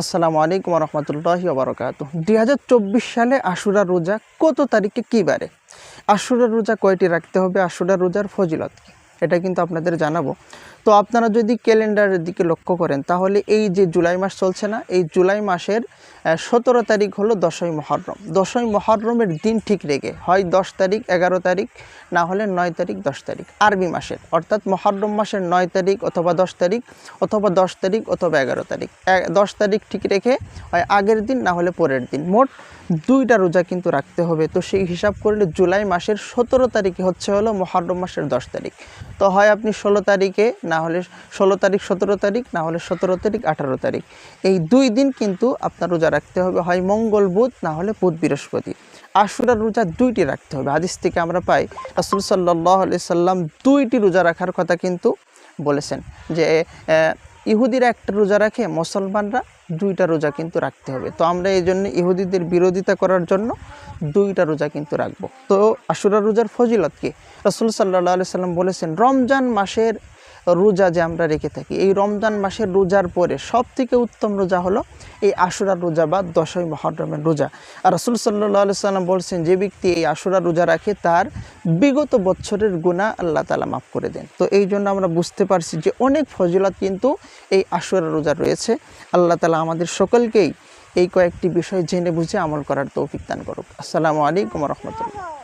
আসসালামু আলাইকুম রহমতুল্লাহি ওয়া বারাকাতুহু। 2024 সালে আশুরা রোজা কত তারিখে কী বারে? আশুরা রোজা কয়টি রাখতে হবে? আশুরা রোজার ফজিলত কী? এটা কিন্তু আপনাদের জানাবো। তো আপনারা যদি ক্যালেন্ডারের দিকে লক্ষ্য করেন তাহলে এই যে জুলাই মাস চলছে না, এই জুলাই মাসের 17 তারিখ হলো 10ই মুহররম। 10ই মুহররমের দিন ঠিক রেখে হয় 10 তারিখ, 11 তারিখ, না হলে 9 তারিখ, 10 তারিখ আরবি মাসের, অর্থাৎ মুহররম মাসের 9 তারিখ অথবা 10 তারিখ অথবা 10 তারিখ অথবা 11 তারিখ। 10 তারিখ ঠিক রেখে হয় আগের দিন না হলে পরের দিন, মোট 2টা রোজা কিন্তু রাখতে হবে। তো সেই হিসাব করলে জুলাই মাসের 17 তারিখে হলো মুহররম মাসের 10 তারিখ। তো হয় আপনি 16 তারিখে, না হলে 16 তারিখ 17 তারিখ, না হলে 17 তারিখ 18 তারিখ, এই 2 দিন কিন্তু আপনার রোজা রাখতে হবে, হয় মঙ্গল বুধ না হলে বুধ বৃহস্পতি। আশুরার রোজা 2টি রাখতে হবে। হাদিস থেকে আমরা পাই রাসূল সাল্লাল্লাহু আলাইহি সাল্লাম 2টি রোজা রাখার কথা কিন্তু বলেছেন, যে ইহুদিরা একটা রোজা রাখে, মুসলমানরা 2টা রোজা কিন্তু রাখতে হবে। তো আমরা এই জন্য ইহুদিদের বিরোধিতা করার জন্য 2টা রোজা কিন্তু রাখবো। তো আশুরা রোজার ফজিলত কি? রাসূল সাল্লাল্লাহু আলাইহি সাল্লাম বলেছেন, রমজান মাসের রোজা যে আমরা রেখে থাকি, এই রমজান মাসের রোজার পরে সবথেকে উত্তম রোজা হলো এই আশুরার রোজা বা 10ই মুহররমের রোজা। আর রাসূল সাল্লাল্লাহু আলাইহি সাল্লাম বলছেন, যে ব্যক্তি এই আশুরা রোজা রাখে তার বিগত বছরের গুনাহ আল্লাহ তাআলা মাফ করে দেন। তো এই জন্য আমরা বুঝতে পারছি যে অনেক ফজিলত কিন্তু এই আশুরা রোজা রয়েছে। আল্লাহ তাআলা আমাদের সকলকেই এই কয়েকটি বিষয় জেনে বুঝে আমল করার তৌফিক দান করুক। আসসালামু আলাইকুম ওয়া রাহমাতুল্লাহ।